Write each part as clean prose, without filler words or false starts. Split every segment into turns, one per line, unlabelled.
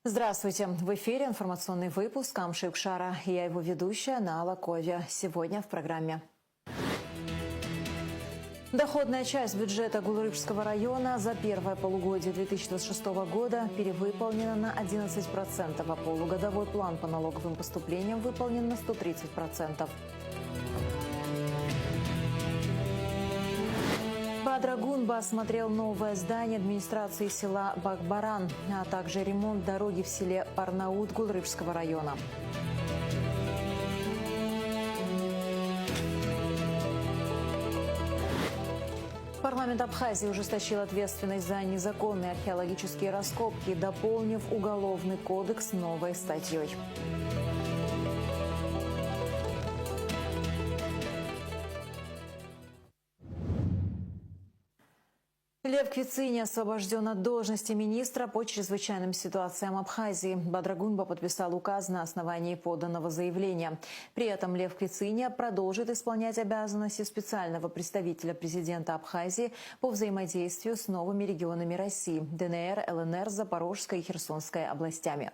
Здравствуйте! В эфире информационный выпуск Амшикшара. Я его ведущая Нала Ковя. Сегодня в программе. Доходная часть бюджета Гулрыбского района за первое полугодие 2026 года перевыполнена на 11%, а полугодовой план по налоговым поступлениям выполнен на 130%. Бадра Гунба осмотрел новое здание администрации села Бакбаран, а также ремонт дороги в селе Парнаут Гулрыбского района. Парламент Абхазии ужесточил ответственность за незаконные археологические раскопки, дополнив Уголовный кодекс новой статьей. Лев Квицини освобожден от должности министра по чрезвычайным ситуациям Абхазии. Бадра Гунба подписал указ на основании поданного заявления. При этом Лев Квицини продолжит исполнять обязанности специального представителя президента Абхазии по взаимодействию с новыми регионами России – ДНР, ЛНР, Запорожской и Херсонской областями.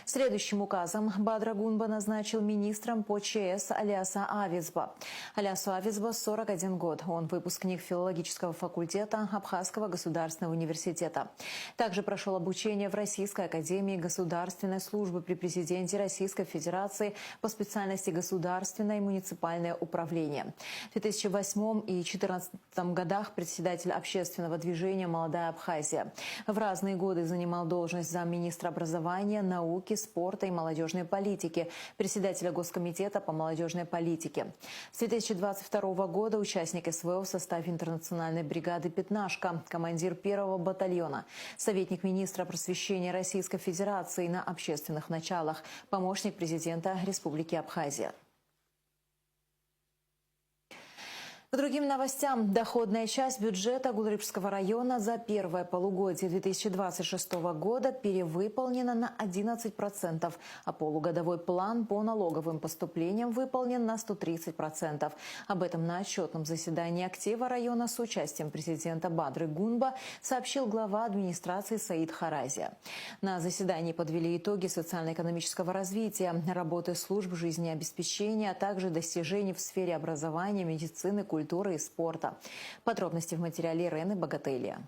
Следующим указом Бадра Гунба назначил министром по ЧС Аляса Авизба. Алясу Авизба 41 год. Он выпускник филологического факультета Абхазского государственного университета. Также прошел обучение в Российской академии государственной службы при президенте Российской Федерации по специальности государственное и муниципальное управление. В 2008 и 2014 годах председатель общественного движения «Молодая Абхазия». В разные годы занимал должность замминистра образования, науки, спорта и молодежной политики, председателя Госкомитета по молодежной политике. С 2022 года участник СВО в составе интернациональной бригады «Пятнашка», командир первого батальона, советник министра просвещения Российской Федерации на общественных началах, помощник президента Республики Абхазия. К другим новостям. Доходная часть бюджета Гулрыбского района за первое полугодие 2026 года перевыполнена на 11%, а полугодовой план по налоговым поступлениям выполнен на 130%. Об этом на отчетном заседании актива района с участием президента Бадры Гунба сообщил глава администрации Саид Харазия. На заседании подвели итоги социально-экономического развития, работы служб жизнеобеспечения, а также достижений в сфере образования, медицины, культуры и спорта. Подробности в материале Ирены Богатылия.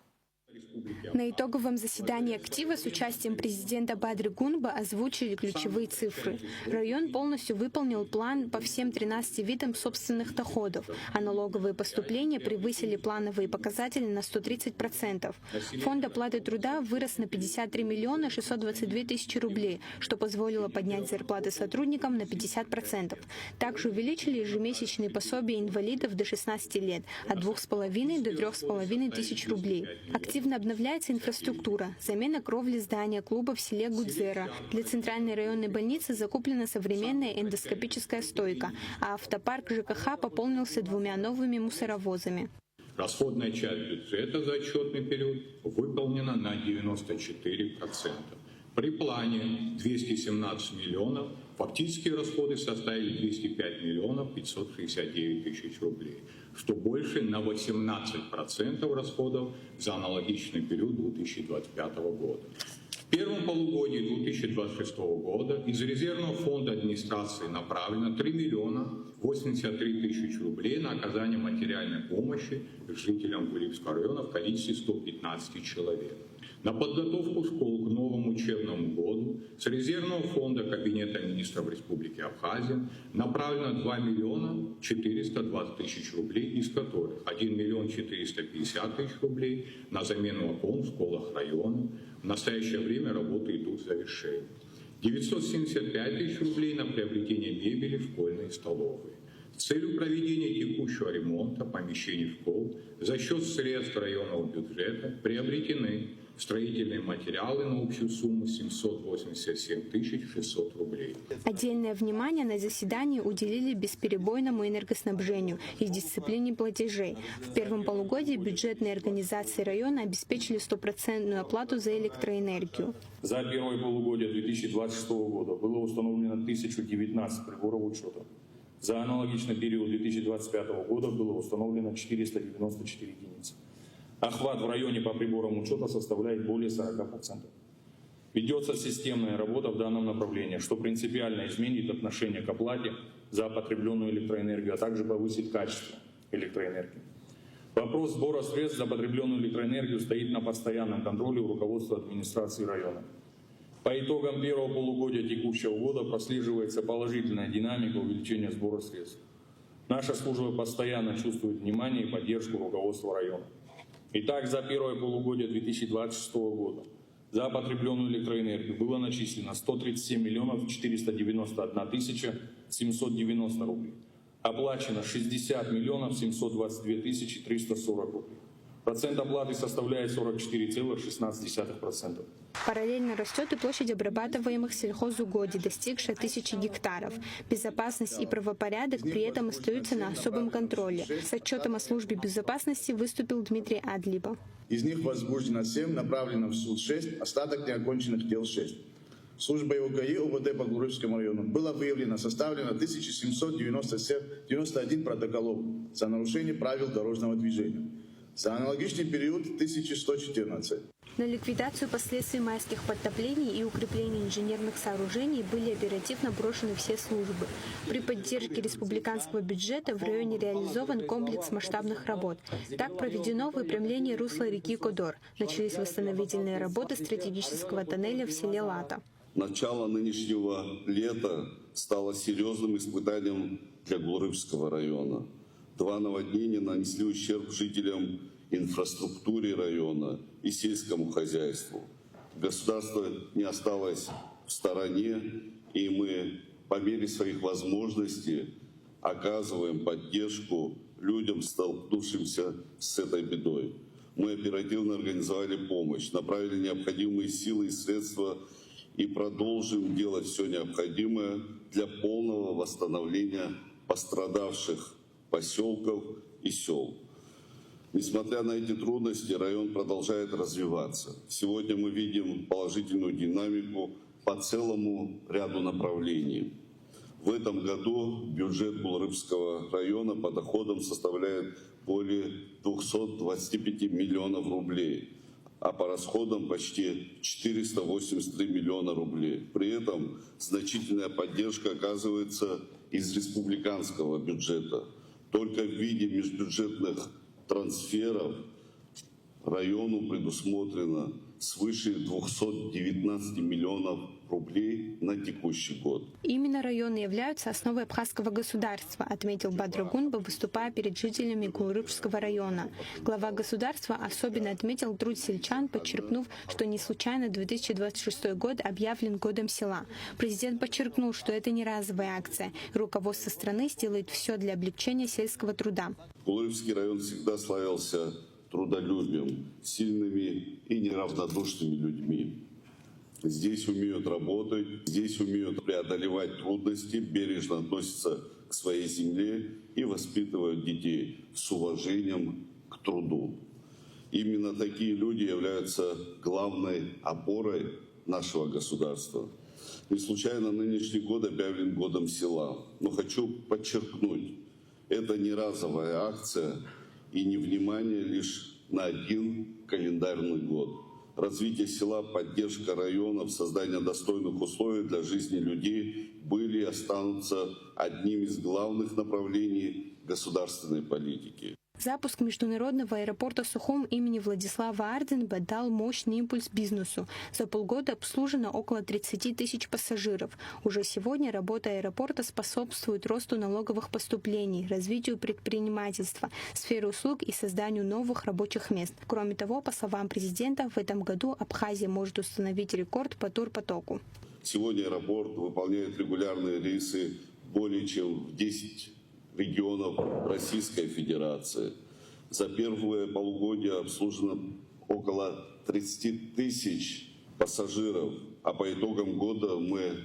На итоговом заседании актива с участием президента Бадры Гунба озвучили ключевые цифры. Район полностью выполнил план по всем 13 видам собственных доходов, а налоговые поступления превысили плановые показатели на 130%. Фонд оплаты труда вырос на 53 миллиона 622 тысячи рублей, что позволило поднять зарплаты сотрудникам на 50%. Также увеличили ежемесячные пособия инвалидов до 16 лет от 2,5 до 3,5 тысяч рублей. Активно обновляется инфраструктура. Замена кровли здания клуба в селе Гудзера. Для центральной районной больницы закуплена современная эндоскопическая стойка, а автопарк ЖКХ пополнился 2 новыми мусоровозами.
Расходная часть бюджета за отчетный период выполнена на 94%. При плане 217 миллионов, фактические расходы составили 205 миллионов 569 тысяч рублей, что больше на 18% расходов за аналогичный период 2025 года. В первом полугодии 2026 года из резервного фонда администрации направлено 3 миллиона 83 тысячи рублей на оказание материальной помощи жителям Гулрыбского района в количестве 115 человек. На подготовку школ к новому учебному году с резервного фонда Кабинета министров Республики Абхазия направлено 2 миллиона 420 тысяч рублей, из которых 1 миллион 450 тысяч рублей на замену окон в школах района. В настоящее время работы идут в завершении. 975 тысяч рублей на приобретение мебели в школьные и столовые. С целью проведения текущего ремонта помещений школ за счет средств районного бюджета приобретены строительные материалы на общую сумму 787 600 рублей.
Отдельное внимание на заседании уделили бесперебойному энергоснабжению и дисциплине платежей. В первом полугодии бюджетные организации района обеспечили 100% оплату за электроэнергию.
За первое полугодие 2026 года было установлено 1019 приборов учета. За аналогичный период 2025 года было установлено 494 единицы. Охват в районе по приборам учета составляет более 40%. Ведется системная работа в данном направлении, что принципиально изменит отношение к оплате за потребленную электроэнергию, а также повысит качество электроэнергии. Вопрос сбора средств за потребленную электроэнергию стоит на постоянном контроле у руководства администрации района. По итогам первого полугодия текущего года прослеживается положительная динамика увеличения сбора средств. Наша служба постоянно чувствует внимание и поддержку руководства района. Итак, за первое полугодие 2026 года за потребленную электроэнергию было начислено 137 миллионов 491 тысяча 790 рублей. Оплачено 60 миллионов 722 тысячи 340 рублей. Процент оплаты составляет 44,16%.
Параллельно растет и площадь обрабатываемых сельхозугодий, достигшая 1000 гектаров. Безопасность и правопорядок при этом остаются на особом контроле. С отчетом о службе безопасности выступил Дмитрий Адлиба.
Из них возбуждено 7, направлено в суд 6, остаток неоконченных дел 6. Службой ОГАИ ОВД по Глурывскому району было выявлено, составлено 1791 протоколов за нарушение правил дорожного движения. За аналогичный период 1114.
На ликвидацию последствий майских подтоплений и укрепление инженерных сооружений были оперативно брошены все службы. При поддержке республиканского бюджета в районе реализован комплекс масштабных работ. Так проведено выпрямление русла реки Кодор. Начались восстановительные работы стратегического тоннеля в селе Лата.
Начало нынешнего лета стало серьезным испытанием для Глурывского района. 2 наводнения нанесли ущерб жителям, инфраструктуре района и сельскому хозяйству. Государство не осталось в стороне, и мы по мере своих возможностей оказываем поддержку людям, столкнувшимся с этой бедой. Мы оперативно организовали помощь, направили необходимые силы и средства и продолжим делать все необходимое для полного восстановления пострадавших поселков и сел. Несмотря на эти трудности, район продолжает развиваться. Сегодня мы видим положительную динамику по целому ряду направлений. В этом году бюджет Глурывского района по доходам составляет более 225 миллионов рублей, а по расходам почти 483 миллиона рублей. При этом значительная поддержка оказывается из республиканского бюджета. Только в виде межбюджетных трансферов району предусмотрено свыше 219 миллионов рублей на текущий год.
Именно районы являются основой абхазского государства, отметил Бадрагунба, выступая перед жителями Глурывского района. Глава государства особенно отметил труд сельчан, подчеркнув, что не случайно 2026 год объявлен годом села. Президент подчеркнул, что это не разовая акция. Руководство страны сделает все для облегчения сельского труда.
Глурывский район всегда славился трудолюбием, сильными и неравнодушными людьми. Здесь умеют работать, здесь умеют преодолевать трудности, бережно относятся к своей земле и воспитывают детей с уважением к труду. Именно такие люди являются главной опорой нашего государства. Не случайно нынешний год объявлен годом села. Но хочу подчеркнуть, это не разовая акция и не внимание лишь на один календарный год. Развитие села, поддержка районов, создание достойных условий для жизни людей были и останутся одним из главных направлений государственной политики.
Запуск международного аэропорта Сухум имени Владислава Арденба дал мощный импульс бизнесу. За полгода обслужено около 30 тысяч пассажиров. Уже сегодня работа аэропорта способствует росту налоговых поступлений, развитию предпринимательства, сферы услуг и созданию новых рабочих мест. Кроме того, по словам президента, в этом году Абхазия может установить рекорд по турпотоку.
Сегодня аэропорт выполняет регулярные рейсы более чем в 10 регионов Российской Федерации. За первое полугодие обслужено около 30 тысяч пассажиров, а по итогам года мы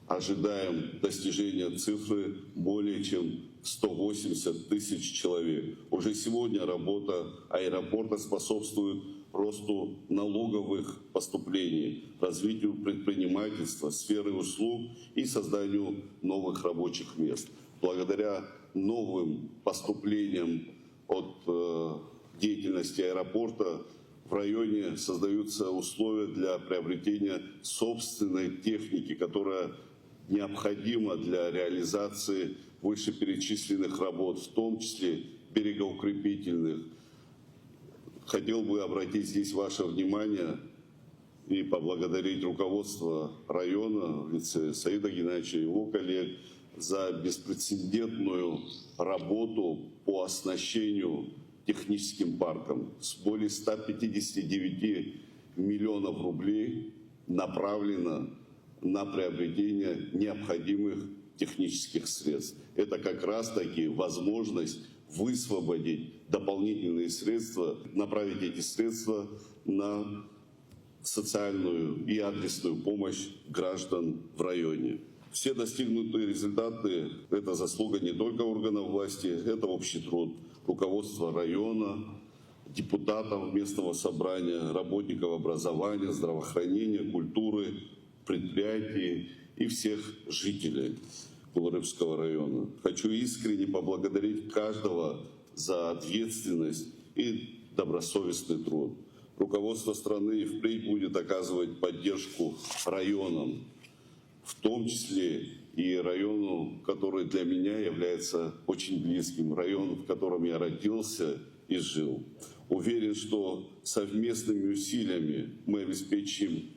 ожидаем достижения цифры более чем 180 тысяч человек. Уже сегодня работа аэропорта способствует росту налоговых поступлений, развитию предпринимательства, сферы услуг и созданию новых рабочих мест. Благодаря новым поступлениям от деятельности аэропорта в районе создаются условия для приобретения собственной техники, которая необходима для реализации вышеперечисленных работ, в том числе берегоукрепительных. Хотел бы обратить здесь ваше внимание и поблагодарить руководство района в лице Саида Геннадьевича и его коллег за беспрецедентную работу по оснащению техническим парком. С более 159 миллионов рублей направлено на приобретение необходимых технических средств. Это как раз-таки возможность высвободить дополнительные средства, направить эти средства на социальную и адресную помощь граждан в районе. Все достигнутые результаты – это заслуга не только органов власти, это общий труд руководства района, депутатов местного собрания, работников образования, здравоохранения, культуры, предприятий и всех жителей Кулрыбского района. Хочу искренне поблагодарить каждого за ответственность и добросовестный труд. Руководство страны и впредь будет оказывать поддержку районам, в том числе и району, который для меня является очень близким, район, в котором я родился и жил. Уверен, что совместными усилиями мы обеспечим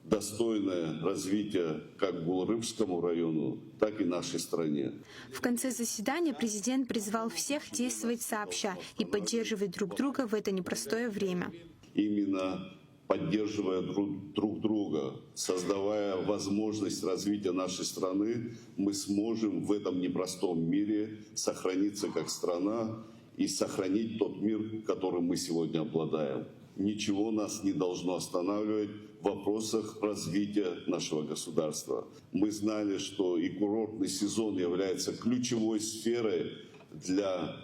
достойное развитие как Кулрыбскому району, так и нашей стране.
В конце заседания президент призвал всех действовать сообща и поддерживать друг друга в это непростое время.
Именно поддерживая друг друга, создавая возможность развития нашей страны, мы сможем в этом непростом мире сохраниться как страна и сохранить тот мир, которым мы сегодня обладаем. Ничего нас не должно останавливать в вопросах развития нашего государства. Мы знали, что и курортный сезон является ключевой сферой для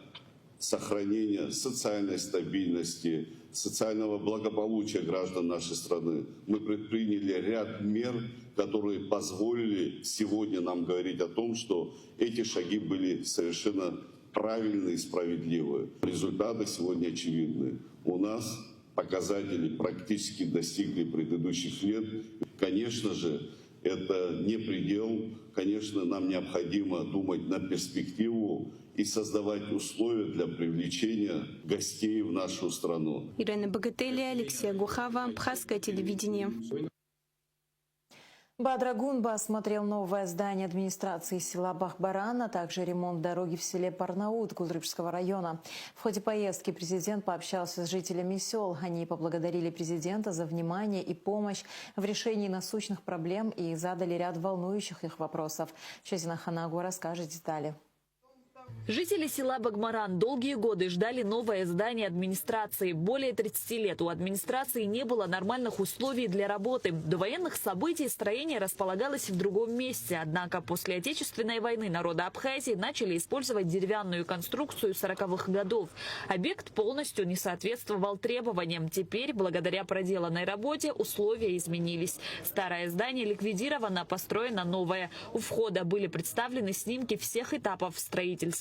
сохранения социальной стабильности, социального благополучия граждан нашей страны. Мы предприняли ряд мер, которые позволили сегодня нам говорить о том, что эти шаги были совершенно правильные и справедливые. Результаты сегодня очевидны. У нас показатели практически достигли предыдущих лет. Конечно же, это не предел. Конечно, нам необходимо думать на перспективу и создавать условия для привлечения гостей в нашу страну.
Ирина Богателия, Алексей Гухава, Абхазское телевидение.
Бадрагунба осмотрел новое здание администрации села Бахбаран, а также ремонт дороги в селе Парнаут Кулрыбского района. В ходе поездки президент пообщался с жителями сел. Они поблагодарили президента за внимание и помощь в решении насущных проблем и задали ряд волнующих их вопросов. Шазина Ханагу расскажет детали.
Жители села Багмаран долгие годы ждали новое здание администрации. Более 30 лет у администрации не было нормальных условий для работы. До военных событий строение располагалось в другом месте. Однако после Отечественной войны народы Абхазии начали использовать деревянную конструкцию 40-х годов. Объект полностью не соответствовал требованиям. Теперь, благодаря проделанной работе, условия изменились. Старое здание ликвидировано, построено новое. У входа были представлены снимки всех этапов строительства.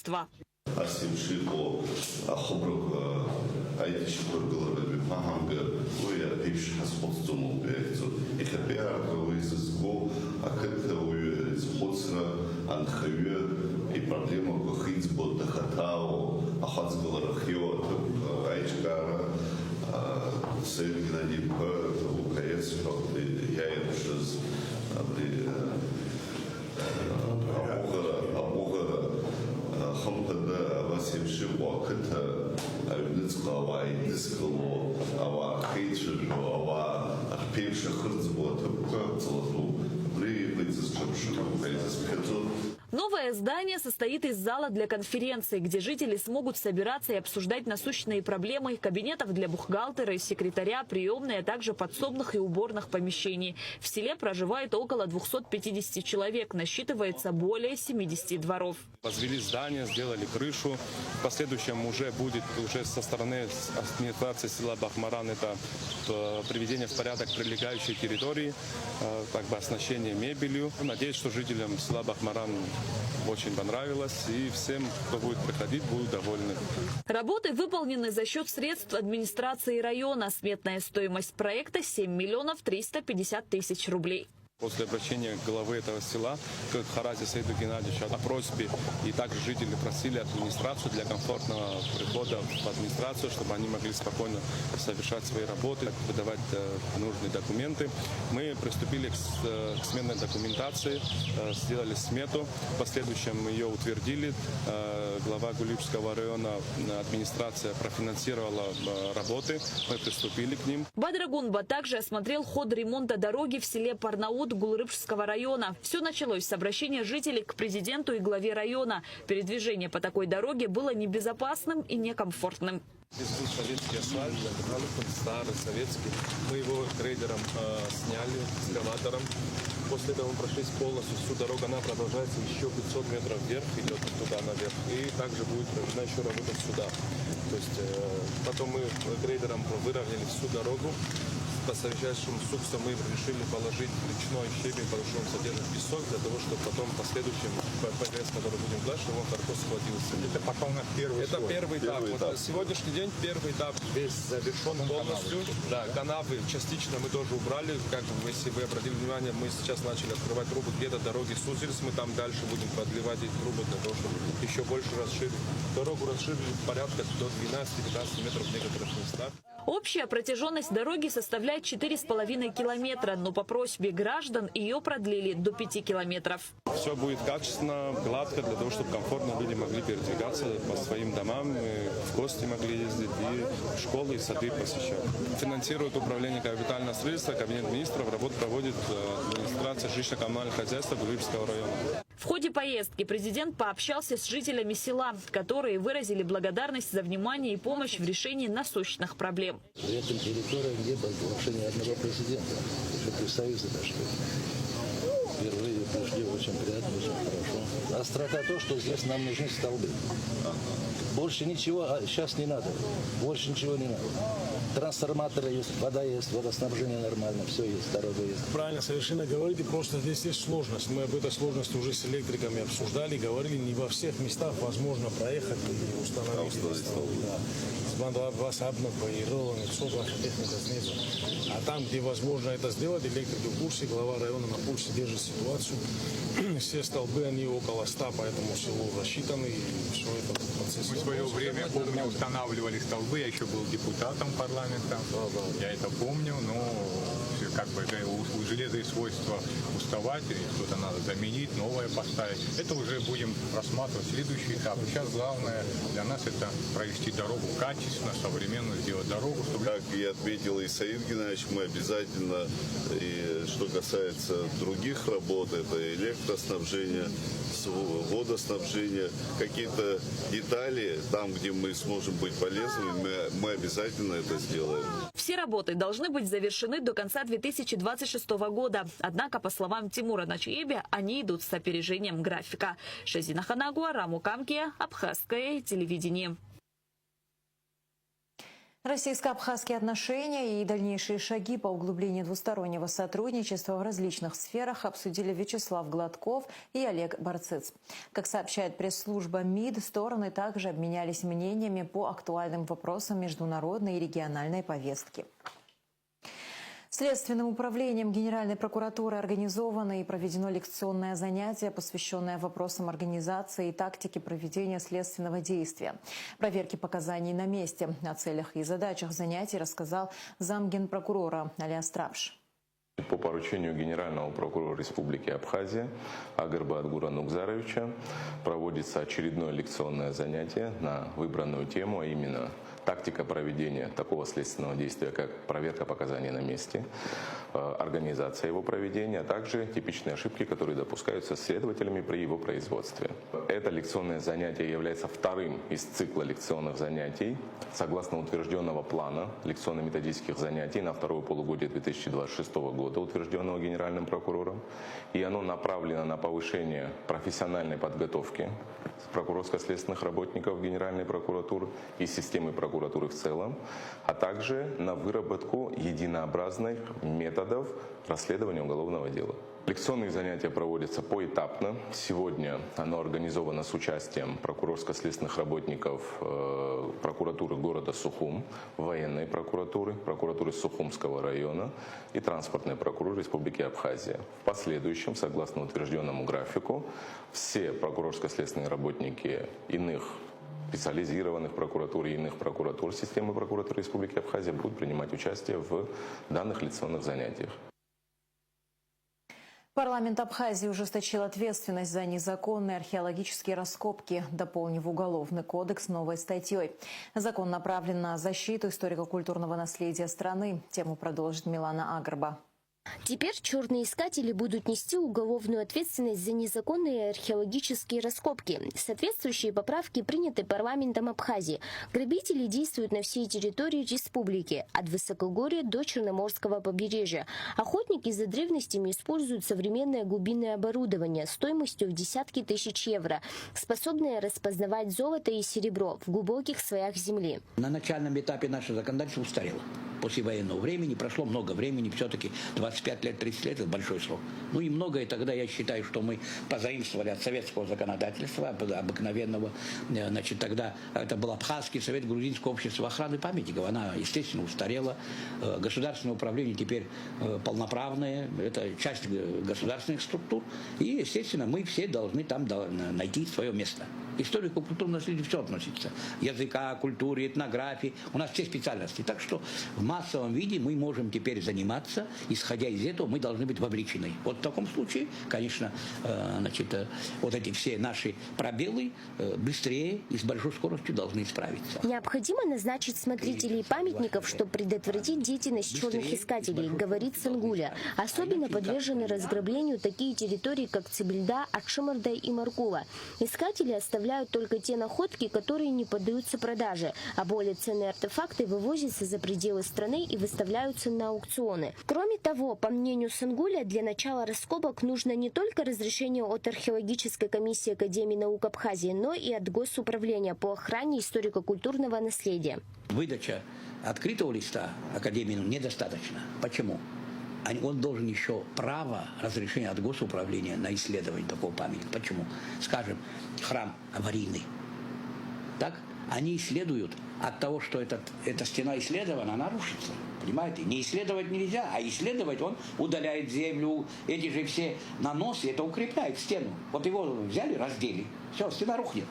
Новое здание состоит из зала для конференций, где жители смогут собираться и обсуждать насущные проблемы, кабинетов для бухгалтера и секретаря, приемной, а также подсобных и уборных помещений. В селе проживает около 250 человек, насчитывается более 70 дворов.
Возвели здание, сделали крышу. В последующем уже будет со стороны администрации села Бахмаран это приведение в порядок прилегающей территории, оснащение мебелью. Надеюсь, что жителям села Бахмаран очень понравилось, и всем, кто будет приходить, будут довольны.
Работы выполнены за счет средств администрации района. Сметная стоимость проекта 7 миллионов 350 тысяч рублей.
После обращения главы этого села к Харазе Саиду Геннадьевичу о просьбе, и также жители просили администрацию для комфортного прихода в администрацию, чтобы они могли спокойно совершать свои работы, выдавать нужные документы. Мы приступили к сменной документации, сделали смету, в последующем ее утвердили. Глава Гулибского района, администрация профинансировала работы, мы приступили к ним.
Бадрагунба также осмотрел ход ремонта дороги в селе Парнаут Гулрыбского района. Все началось с обращения жителей к президенту и главе района. Передвижение по такой дороге было небезопасным и некомфортным.
Здесь был советский асфальт, старый, советский. Мы его грейдером сняли, эскаватором. После этого мы прошлись полностью всю дорогу. Она продолжается еще 500 метров вверх, идет туда наверх. И также будет проведена еще работа сюда. То есть потом мы грейдером выровняли всю дорогу. По совещательству СУКСа мы решили положить речной щебень, потому что он содержит песок, для того, чтобы потом в последующем ПГС, который будем дальше, он хорошо схватился.
Это пока у нас первый слой.
Первый этап. Вот сегодняшний день первый этап весь завершен полностью. Да, канавы частично мы тоже убрали. Как если вы обратили внимание, мы сейчас начали открывать трубы, где-то дороги сузились, мы там дальше будем продлевать эти трубы для того, чтобы еще больше расширить. Дорогу расширили порядка до 12-15 метров в некоторых местах.
Общая протяженность дороги составляет 4,5 километра, но по просьбе граждан ее продлили до 5 километров.
Все будет качественно, гладко, для того, чтобы комфортно люди могли передвигаться по своим домам, в гости могли ездить, и школы, и сады посещать. Финансирует управление капитального строительства, кабинет министров, работу проводит администрация жилищно-коммунального хозяйства Гулибского района.
В ходе поездки президент пообщался с жителями села, которые выразили благодарность за внимание и помощь в решении насущных проблем.
При этом территория не было вообще ни одного президента. Уже представитель даже. Впервые пришли, очень приятно, очень хорошо. Острота то, что здесь нам нужны столбы. Больше ничего сейчас не надо. Больше ничего не надо. Трансформаторы есть, вода есть, водоснабжение нормально, все есть, дорога есть.
Правильно, совершенно говорите, просто здесь есть сложность. Мы об этой сложности уже с электриками обсуждали, говорили, не во всех местах возможно проехать и установить столбы. Способно баированы, все ваша техника снизу. А там, где возможно это сделать, электрики в курсе, глава района на пульсе держит ситуацию. Все столбы, они около 100 по этому селу рассчитаны, и все это в процессе.
Мы в свое время, помню, устанавливали столбы, я еще был депутатом парламента, я это помню, но как бы у железа есть свойство уставать, и что-то надо заменить, новое поставить. Это уже будем рассматривать следующий этап. Сейчас главное для нас это провести дорогу качественно, современно, сделать дорогу, чтобы...
Как и отметил и Саид Геннадьевич, мы обязательно, и что касается других работ, это электроснабжение, водоснабжение, какие-то детали, там, где мы сможем быть полезными, мы обязательно это сделаем.
Все работы должны быть завершены до конца 2026 года. Однако, по словам Тимура Начиеби, они идут с опережением графика. Шазина Ханагуа, Раму Камке, Абхазское телевидение.
Российско-абхазские отношения и дальнейшие шаги по углублению двустороннего сотрудничества в различных сферах обсудили Вячеслав Гладков и Олег Барцыц. Как сообщает пресс-служба МИД, стороны также обменялись мнениями по актуальным вопросам международной и региональной повестки. Следственным управлением Генеральной прокуратуры организовано и проведено лекционное занятие, посвященное вопросам организации и тактики проведения следственного действия. Проверки показаний на месте. О целях и задачах занятий рассказал замгенпрокурора Алиас Трапш.
По поручению Генерального прокурора Республики Абхазия Агырбы Адгура Нугзаровича проводится очередное лекционное занятие на выбранную тему, а именно тактика проведения такого следственного действия, как проверка показаний на месте, организация его проведения, а также типичные ошибки, которые допускаются следователями при его производстве. Это лекционное занятие является вторым из цикла лекционных занятий согласно утвержденного плана лекционно-методических занятий на второе полугодие 2026 года, утвержденного Генеральным прокурором, и оно направлено на повышение профессиональной подготовки прокурорско-следственных работников Генеральной прокуратуры и системы прокуратуры в целом, а также на выработку единообразных методов методов расследования уголовного дела. Лекционные занятия проводятся поэтапно. Сегодня оно организовано с участием прокурорско-следственных работников прокуратуры города Сухум, военной прокуратуры, прокуратуры Сухумского района и транспортной прокуратуры Республики Абхазия. В последующем, согласно утвержденному графику, все прокурорско-следственные работники иных специализированных прокуратур и иных прокуратур системы прокуратуры Республики Абхазия будут принимать участие в данных лекционных занятиях.
Парламент Абхазии ужесточил ответственность за незаконные археологические раскопки, дополнив Уголовный кодекс новой статьей. Закон направлен на защиту историко-культурного наследия страны. Тему продолжит Милана Агарба.
Теперь черные искатели будут нести уголовную ответственность за незаконные археологические раскопки. Соответствующие поправки приняты парламентом Абхазии. Грабители действуют на всей территории республики, от Высокогорья до Черноморского побережья. Охотники за древностями используют современное глубинное оборудование стоимостью в десятки тысяч евро, способное распознавать золото и серебро в глубоких слоях земли.
На начальном этапе наше законодательство устарело. После военного времени прошло много времени, все-таки 25 лет, 30 лет – это большой срок. Ну и многое тогда, я считаю, что мы позаимствовали от советского законодательства, обыкновенного. Значит, тогда это был Абхазский совет грузинского общества охраны памятников. Она, естественно, устарела. Государственное управление теперь полноправное, это часть государственных структур. И, естественно, мы все должны там найти свое место. Историко-культурное наследие все относится. Языка, культуре, этнографии. У нас все специальности. Так что в массовом виде мы можем теперь заниматься. Исходя из этого, мы должны быть вовлечены. Вот в таком случае, конечно, значит, вот эти все наши пробелы быстрее и с большой скоростью должны исправиться.
Необходимо назначить смотрителей памятников, чтобы предотвратить деятельность черных искателей, говорит Сангуля. Особенно подвержены разграблению такие территории, как Цибельда, Акшимарда и Маркула. Искатели оставляют только те находки, которые не поддаются продаже, а более ценные артефакты вывозятся за пределы страны и выставляются на аукционы. Кроме того, по мнению Сангуля, для начала раскопок нужно не только разрешение от археологической комиссии Академии наук Абхазии, но и от Госуправления по охране историко-культурного наследия.
Выдача открытого листа Академии недостаточно. Почему? Он должен еще право разрешения от Госуправления на исследование такого памятника. Почему? Скажем, храм аварийный. Так? Они исследуют от того, что эта стена исследована, она рушится. Понимаете? Не исследовать нельзя, а исследовать он удаляет землю. Эти же все наносы, это укрепляет стену. Вот его взяли, раздели. Все, стена рухнет.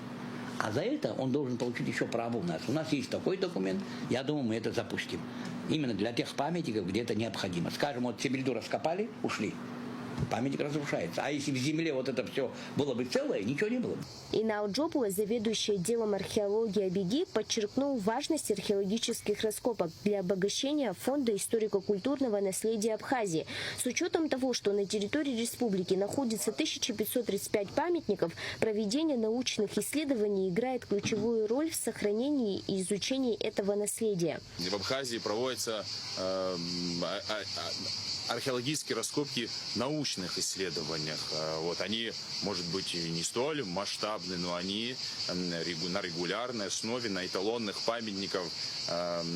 А за это он должен получить еще право у нас. У нас есть такой документ, я думаю, мы это запустим. Именно для тех памятников, где это необходимо. Скажем, вот Цибельду раскопали, ушли. Памятник разрушается. А если в земле вот это все было бы целое, ничего не было бы.
Инал Джопула, заведующий отделом археологии Абиги, подчеркнул важность археологических раскопок для обогащения фонда историко-культурного наследия Абхазии. С учетом того, что на территории республики находится 1535 памятников, проведение научных исследований играет ключевую роль в сохранении и изучении этого наследия.
В Абхазии проводятся археологические раскопки в научных исследованиях. Вот они, может быть, и не столь масштабны, но они на регулярной основе, на эталонных памятниках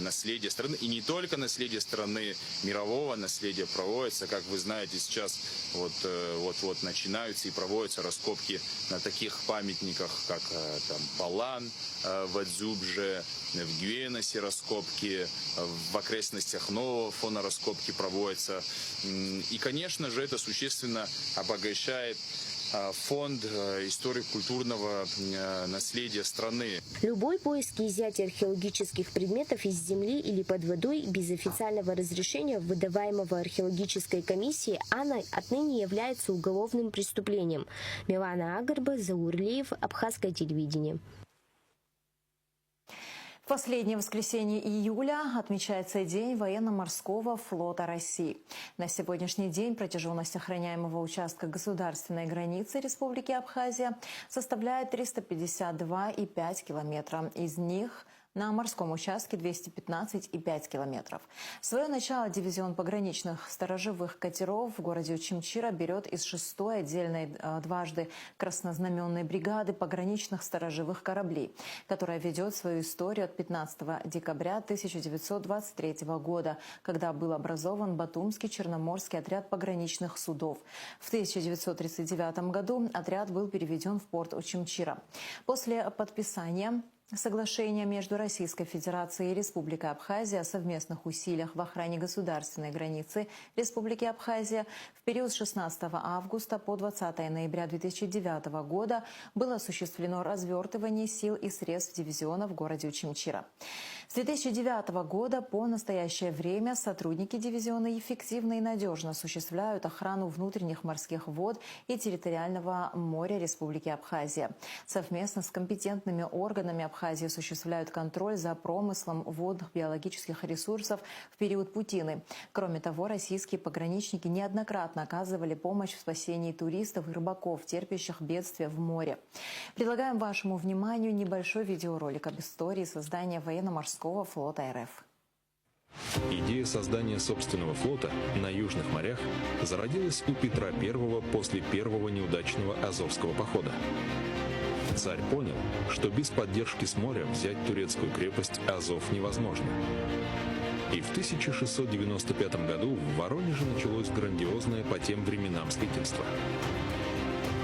наследия страны. И не только наследие страны, мирового наследия проводится. Как вы знаете, сейчас вот начинаются и проводятся раскопки на таких памятниках, как там Палан в Адзюбже, в Гюеносе раскопки, в окрестностях Нового фона раскопки проводятся. И, конечно же, это существенно обогащает фонд историко-культурного наследия страны.
Любой поиск и изъятие археологических предметов из земли или под водой без официального разрешения, выдаваемого археологической комиссией, отныне является уголовным преступлением. Милана Агарба, Заурлиев, Абхазское телевидение.
В последнее воскресенье июля отмечается День военно-морского флота России. На сегодняшний день протяженность охраняемого участка государственной границы Республики Абхазия составляет 352,5 километра. Из них на морском участке 215,5 километров. Свое начало дивизион пограничных сторожевых катеров в городе Учимчира берет из 6-й отдельной дважды краснознаменной бригады пограничных сторожевых кораблей, которая ведет свою историю от 15 декабря 1923 года, когда был образован Батумский Черноморский отряд пограничных судов. В 1939 году отряд был переведен в порт Учимчира. После подписания соглашение между Российской Федерацией и Республикой Абхазия о совместных усилиях в охране государственной границы Республики Абхазия в период с 16 августа по 20 ноября 2009 года было осуществлено развертывание сил и средств дивизиона в городе Учимчира. С 2009 года по настоящее время сотрудники дивизиона эффективно и надежно осуществляют охрану внутренних морских вод и территориального моря Республики Абхазия. Совместно с компетентными органами Абхазии осуществляют контроль за промыслом водных биологических ресурсов в период путины. Кроме того, российские пограничники неоднократно оказывали помощь в спасении туристов и рыбаков, терпящих бедствия в море. Предлагаем вашему вниманию небольшой видеоролик об истории создания военно-морского флота РФ.
Идея создания собственного флота на южных морях зародилась у Петра I после первого неудачного Азовского похода. Царь понял, что без поддержки с моря взять турецкую крепость Азов невозможно. И в 1695 году в Воронеже началось грандиозное по тем временам строительство.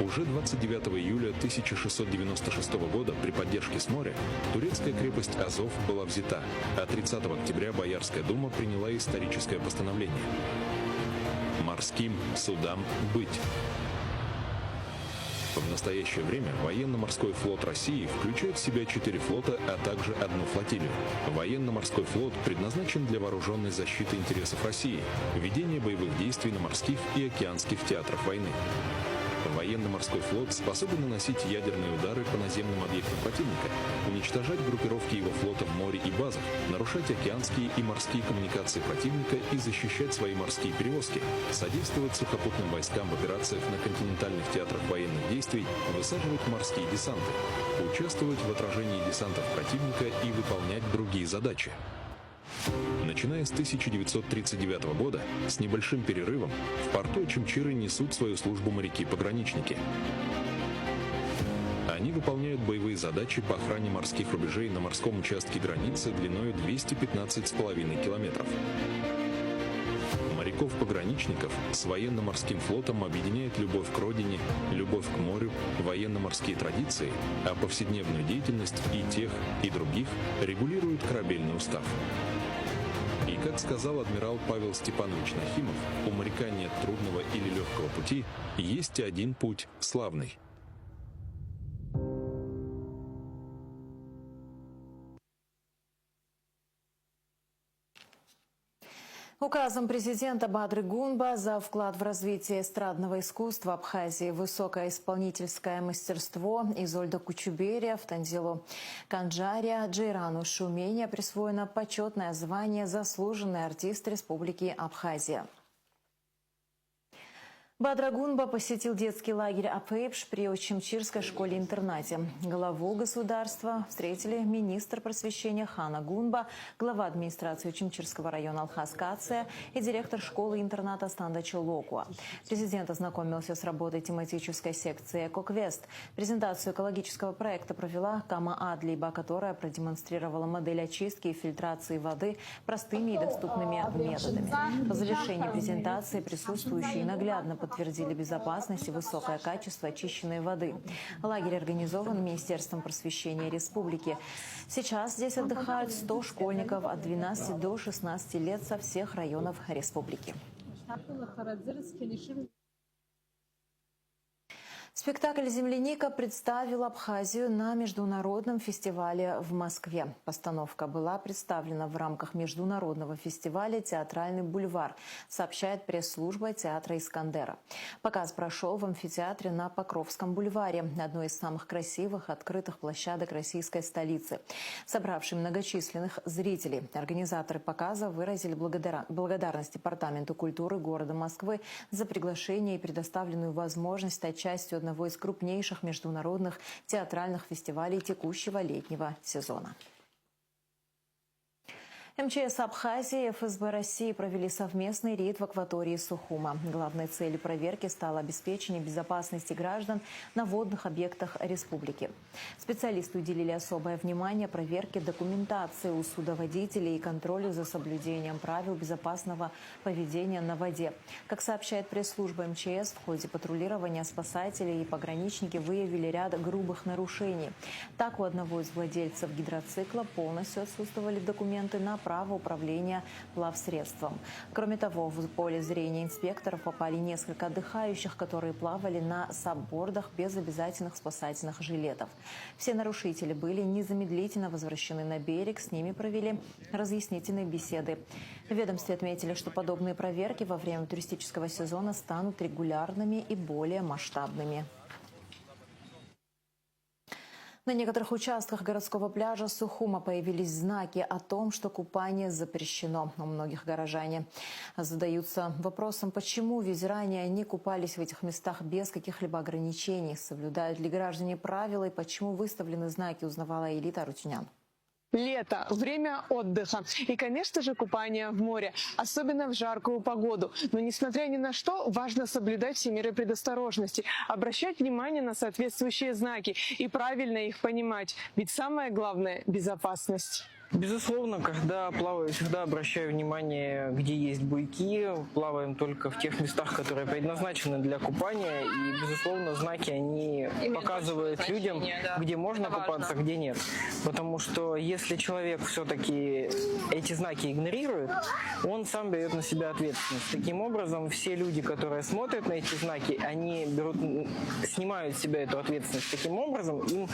Уже 29 июля 1696 года при поддержке с моря турецкая крепость Азов была взята, а 30 октября Боярская дума приняла историческое постановление. Морским судам быть. В настоящее время военно-морской флот России включает в себя 4 флота, а также 1 флотилию. Военно-морской флот предназначен для вооруженной защиты интересов России, ведения боевых действий на морских и океанских театрах войны. Военно-морской флот способен наносить ядерные удары по наземным объектам противника, уничтожать группировки его флота в море и базах, нарушать океанские и морские коммуникации противника и защищать свои морские перевозки, содействовать сухопутным войскам в операциях на континентальных театрах военных действий, высаживать морские десанты, участвовать в отражении десантов противника и выполнять другие задачи. Начиная с 1939 года, с небольшим перерывом, в порту Учимчиры несут свою службу моряки-пограничники. Они выполняют боевые задачи по охране морских рубежей на морском участке границы длиной 215,5 километров. Моряков-пограничников с военно-морским флотом объединяет любовь к родине, любовь к морю, военно-морские традиции, а повседневную деятельность и тех, и других регулирует корабельный устав. И, как сказал адмирал Павел Степанович Нахимов, у моряка нет трудного или легкого пути, есть один путь славный.
Указом президента Бадры Гунба за вклад в развитие эстрадного искусства Абхазии высокое исполнительское мастерство Изольда Кучуберия, Танзилу Канджария, Джейрану Шумения присвоено почетное звание «Заслуженный артист Республики Абхазия». Бадра Гунба посетил детский лагерь Апэйпш при Учимчирской школе-интернате. Главу государства встретили министр просвещения Хана Гунба, глава администрации Учимчирского района Алхас Кация и директор школы-интерната Станда Чулокуа. Президент ознакомился с работой тематической секции «Экоквест». Презентацию экологического проекта провела Кама Адлиба, которая продемонстрировала модель очистки и фильтрации воды простыми и доступными методами. По завершении презентации присутствующие наглядно подтвердили безопасность и высокое качество очищенной воды. Лагерь организован Министерством просвещения Республики. Сейчас здесь отдыхают 100 школьников от 12 до 16 лет со всех районов республики. Спектакль «Земляника» представил Абхазию на международном фестивале в Москве. Постановка была представлена в рамках международного фестиваля «Театральный бульвар», сообщает пресс-служба театра «Искандера». Показ прошел в амфитеатре на Покровском бульваре, одной из самых красивых открытых площадок российской столицы. Собравшие многочисленных зрителей, организаторы показа выразили благодарность Департаменту культуры города Москвы за приглашение и предоставленную возможность стать частью одного из крупнейших международных театральных фестивалей текущего летнего сезона. МЧС Абхазии и ФСБ России провели совместный рейд в акватории Сухума. Главной целью проверки стало обеспечение безопасности граждан на водных объектах республики. Специалисты уделили особое внимание проверке документации у судоводителей и контролю за соблюдением правил безопасного поведения на воде. Как сообщает пресс-служба МЧС, в ходе патрулирования спасатели и пограничники выявили ряд грубых нарушений. Так, у одного из владельцев гидроцикла полностью отсутствовали документы на право управления плавсредством. Кроме того, в поле зрения инспекторов попали несколько отдыхающих, которые плавали на саббордах без обязательных спасательных жилетов. Все нарушители были незамедлительно возвращены на берег, с ними провели разъяснительные беседы. В ведомстве отметили, что подобные проверки во время туристического сезона станут регулярными и более масштабными. На некоторых участках городского пляжа Сухума появились знаки о том, что купание запрещено. У многих горожане задаются вопросом, почему ведь ранее они купались в этих местах без каких-либо ограничений. Соблюдают ли граждане правила и почему выставлены знаки, узнавала Элита Рутюнян.
Лето – время отдыха. И, конечно же, купание в море, особенно в жаркую погоду. Но, несмотря ни на что, важно соблюдать все меры предосторожности, обращать внимание на соответствующие знаки и правильно их понимать. Ведь самое главное – безопасность.
Безусловно, когда плаваю, всегда обращаю внимание, где есть буйки. Плаваем только в тех местах, которые предназначены для купания. И, безусловно, знаки, они показывают людям, где можно купаться, где нет. Потому что если человек все-таки эти знаки игнорирует, он сам берет на себя ответственность. Таким образом, все люди, которые смотрят на эти знаки, они снимают с себя эту ответственность. Таким образом, им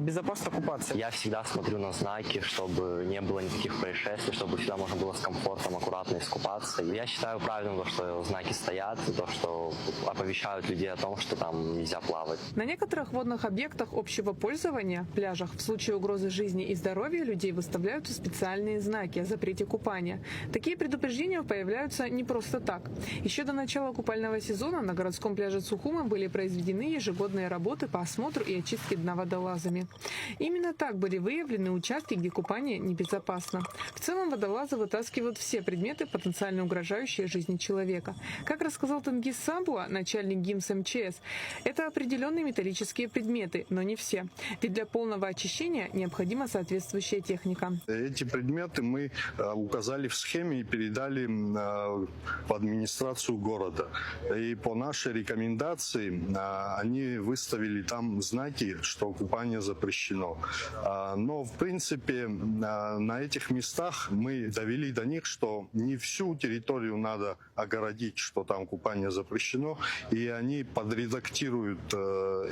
безопасно купаться.
Я всегда смотрю на знаки, чтобы не было никаких происшествий, чтобы всегда можно было с комфортом, аккуратно искупаться. И я считаю правильным, что знаки стоят, то, что оповещают людей о том, что там нельзя плавать.
На некоторых водных объектах общего пользования, пляжах, в случае угрозы жизни и здоровья людей выставляются специальные знаки о запрете купания. Такие предупреждения появляются не просто так. Еще до начала купального сезона на городском пляже Сухума были произведены ежегодные работы по осмотру и очистке дна водолазами. Именно так были выявлены участки, где купание небезопасно. В целом водолазы вытаскивают все предметы, потенциально угрожающие жизни человека. Как рассказал Тенгиз Самбуа, начальник ГИМС МЧС, это определенные металлические предметы, но не все. Ведь для полного очищения необходима соответствующая техника.
Эти предметы мы указали в схеме и передали в администрацию города. И по нашей рекомендации они выставили там знаки, что купание запрещено. Но в принципе на этих местах мы довели до них, что не всю территорию надо огородить, что там купание запрещено, и они подредактируют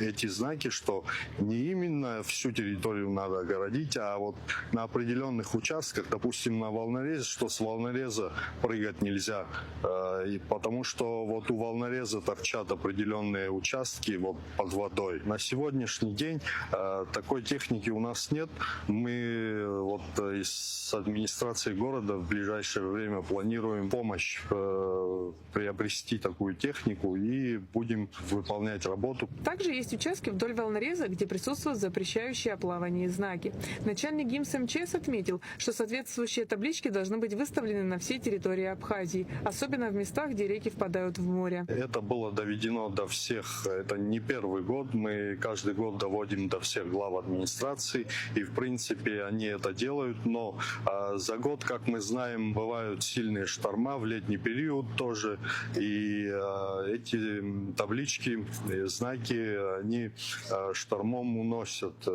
эти знаки, что не именно всю территорию надо огородить, а вот на определенных участках, допустим, на волнорезе, что с волнореза прыгать нельзя, потому что вот у волнореза торчат определенные участки вот под водой. На сегодняшний день такой техники у нас нет. Мы вот из администрации города в ближайшее время планируем помощь приобрести такую технику и будем выполнять работу.
Также есть участки вдоль волнореза, где присутствуют запрещающие о плавании знаки. Начальник ГИМС МЧС отметил, что соответствующие таблички должны быть выставлены на всей территории Абхазии, особенно в местах, где реки впадают в море.
Это было доведено до всех, это не первый год, мы каждый год доводим до всех глав администрации, и в принципе они это делают, но за год, как мы знаем, бывают сильные шторма в летний период тоже, и эти таблички, знаки, они штормом уносят,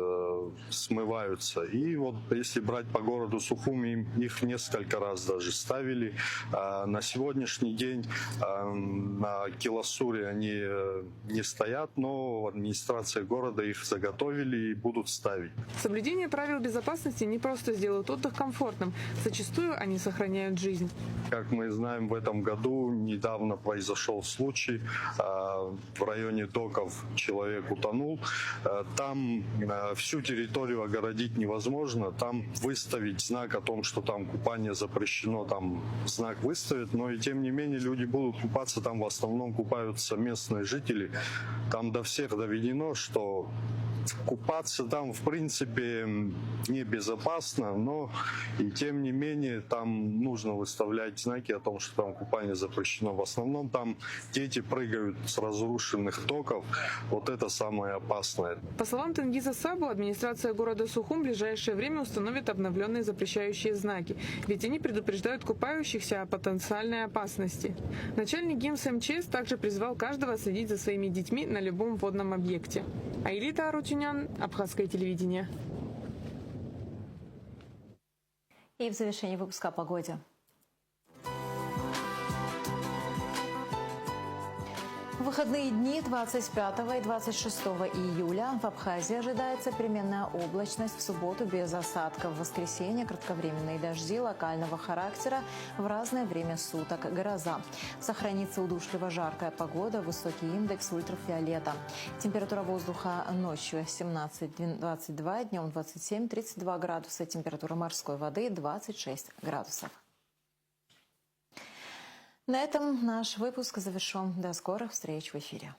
смываются. И вот если брать по городу Сухуми, их несколько раз даже ставили. На сегодняшний день на Киласуре они не стоят, но в администрации города их заготовили и будут ставить.
Соблюдение правил безопасности не просто сделают отдых комфортным, зачастую они сохраняют жизнь.
Как мы знаем, в этом году недавно произошел случай, в районе доков человек утонул. Там всю территорию огородить невозможно, там выставить знак о том, что там купание запрещено, там знак выставят, но и тем не менее люди будут купаться, там в основном купаются местные жители. Там до всех доведено, что Купаться там, в принципе, небезопасно, но и тем не менее там нужно выставлять знаки о том, что там купание запрещено. В основном там дети прыгают с разрушенных доков. Вот это самое опасное.
По словам Тенгиза Сабу, администрация города Сухум в ближайшее время установит обновленные запрещающие знаки, ведь они предупреждают купающихся о потенциальной опасности. Начальник ГИМС МЧС также призвал каждого следить за своими детьми на любом водном объекте. Аэлита Арутюнян, Абхазское телевидение.
И в завершении выпуска о погоде. В выходные дни 25 и 26 июля в Абхазии ожидается переменная облачность, в субботу без осадков, в воскресенье кратковременные дожди локального характера, в разное время суток гроза. Сохранится удушливо жаркая погода, высокий индекс ультрафиолета. Температура воздуха ночью 17-22, днем 27-32 градуса, температура морской воды 26 градусов. На этом наш выпуск завершен. До скорых встреч в эфире.